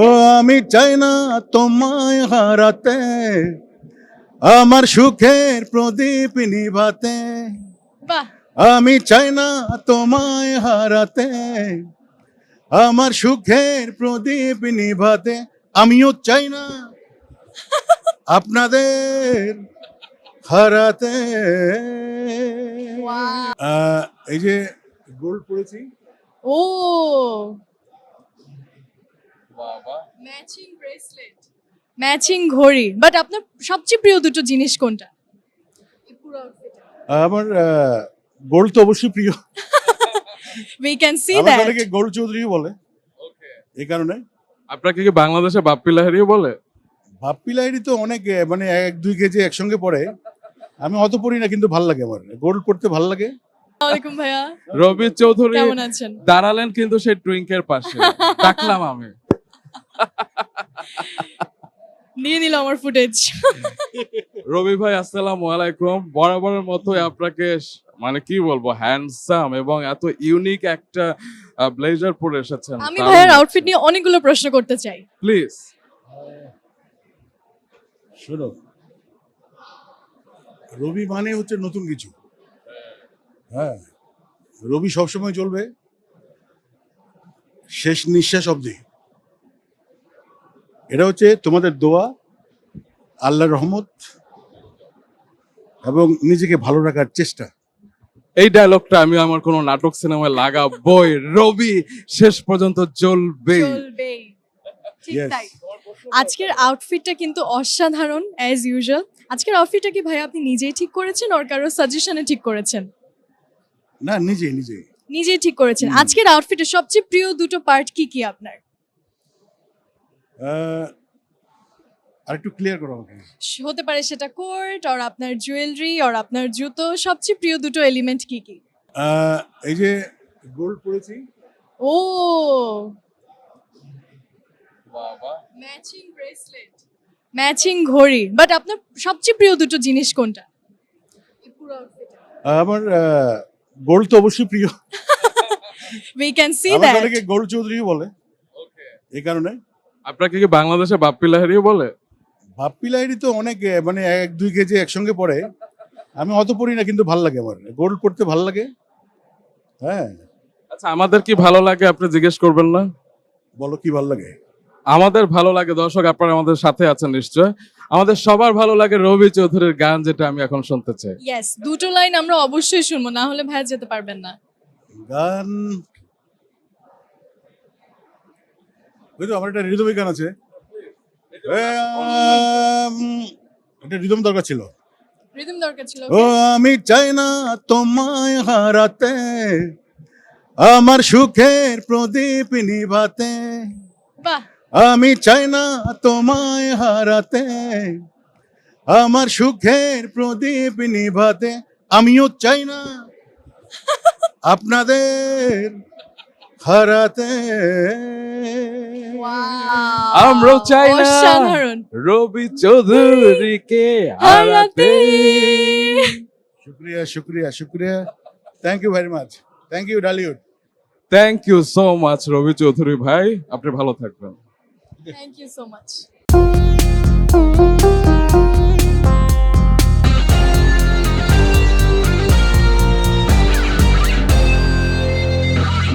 ও আমি চাই না তোমায় হারাতে, আমার সুখের প্রদীপ নিভাতে। বাহ, আমি চাই না তোমায় হারাতে, আমার সুখের প্রদীপ নিভাতে। আমিও চাই না আপনাদের হারাতে। এই যে গোল্ড পড়েছি। ও ম্যাচিং ব্রেসলেট, ম্যাচিং ঘড়ি। বাট আপনার সবচেয়ে প্রিয় দুটো জিনিস কোনটা? আমার গোল্ড তো অবশ্যই প্রিয়। উই ক্যান সি আমাকে দ্যাট। অনেকে গোল্ড চৌধুরী বলে, এই কারণে। আপনাকে কি বাংলাদেশে বাপ্পি লাহিড়িও বলে? বাপ্পি লাহিড়ী তো অনেক মানে 1-2 কেজি একসঙ্গে পড়ে। আমি অত পড়ি না, কিন্তু ভাল লাগে আমার গোল্ড পড়তে ভাল লাগে। আসসালামু আলাইকুম ভাইয়া, রবি চৌধুরী কেমন আছেন? দাঁড়ালেন কিন্তু সেই টুইঙ্কের পাশে, ডাকলাম আমি। নিয়ে নিল আমার ফুটেজ। রবি ভাই আসসালামু আলাইকুম। বরাবরের মতোই আপনাকে মানে কি বলবো, হ্যান্ডসাম এবং এত ইউনিক একটা ব্লেজার পরে এসেছেন। আমি ভাইয়ার আউটফিট নিয়ে অনেকগুলো প্রশ্ন করতে চাই। প্লিজ। শোনো, রবি মানে হচ্ছে নতুন কিছু। হ্যাঁ, রবি সবসময় চলবে শেষ নিঃশ্বাস অবধি। এটা হচ্ছে তোমাদের দোয়া, আল্লাহর রহমত এবং নিজেকে ভালো রাখার চেষ্টা। এই ডায়লগটা আমি আমার কোন নাটক সিনেমায় লাগাবই। রবি শেষ পর্যন্ত চলবে। চলবেই। ঠিক Yes. তাই। আজকের আউটফিটটা কিন্তু অসাধারণ অ্যাজ ইউজুয়াল। আজকের আউটফিটটা কি ভাই আপনি নিজেই ঠিক করেছেন আর কারো সাজেশনে ঠিক করেছেন? না, নিজে নিজেই ঠিক করেছেন। আজকের আউটফিটের সবচেয়ে প্রিয় দুটো পার্ট কি কি আপনার? আর একটু ক্লিয়ার করো আমাকে। হতে পারে সেটা কোট আর আপনার জুয়েলারি আর আপনার জুতো। সবচেয়ে প্রিয় দুটো এলিমেন্ট কি কি? এই যে গোল্ড পড়েছি। ও ম্যাচিং ব্রেসলেট, ম্যাচিং ঘড়ি। বাট আপনার সবচেয়ে প্রিয় দুটো জিনিস কোনটা? আমার গোল্ড তো অবশ্যই প্রিয়। উই ক্যান সি আমাকে দ্যাট। অনেকে গোল্ড চৌধুরী বলে, এই কারণে। আপনাকে কি বাংলাদেশে বাপ্পি লাহিড়িও বলে? বাপ্পি লাহিড়ী তো অনেক মানে 1-2 কেজি একসঙ্গে পড়ে। আমি অত পড়ি না, কিন্তু ভাল লাগে আমার গোল্ড পড়তে ভাল লাগে। হ্যাঁ, আচ্ছা, আমাদের কি ভালো লাগে আপনি জিজ্ঞেস করবেন না? বলো কি ভাল লাগে। আমাদের ভালো লাগে, দর্শক আপনারা আমাদের সাথে আছেন নিশ্চয়। আমাদের সবার ভালো লাগে রবি চৌধুরীর গান, যেটা আমি এখন শুনতে চাই। ইয়েস, দুটো লাইন আমরা অবশ্যই শুনবো, না হলে ভাইয়া যেতে পারবেন না। গান ওই তো আমার একটা রিদমিক গান আছে। একটা রিদম দরকার ছিল। রিদম দরকার ছিল। ও আমি চাই না তোমায় হারাতে, আমার সুখের প্রদীপ নিভাতে। বাহ, আমি চাই না তোমায় হারাতে, আমার সুখের প্রদীপ নিভাতে। আমিও চাই না আপনাদের হারাতে। আমরাও চাই না অসাধারণ। রবি চৌধুরীকে হারাতে। শুক্রিয়া শুক্রিয়া শুক্রিয়া। Thank you very much. Thank you Dhallywood. Thank you so much Robi Chowdhury ভাই, আপনি ভালো থাকবেন। Thank you so much.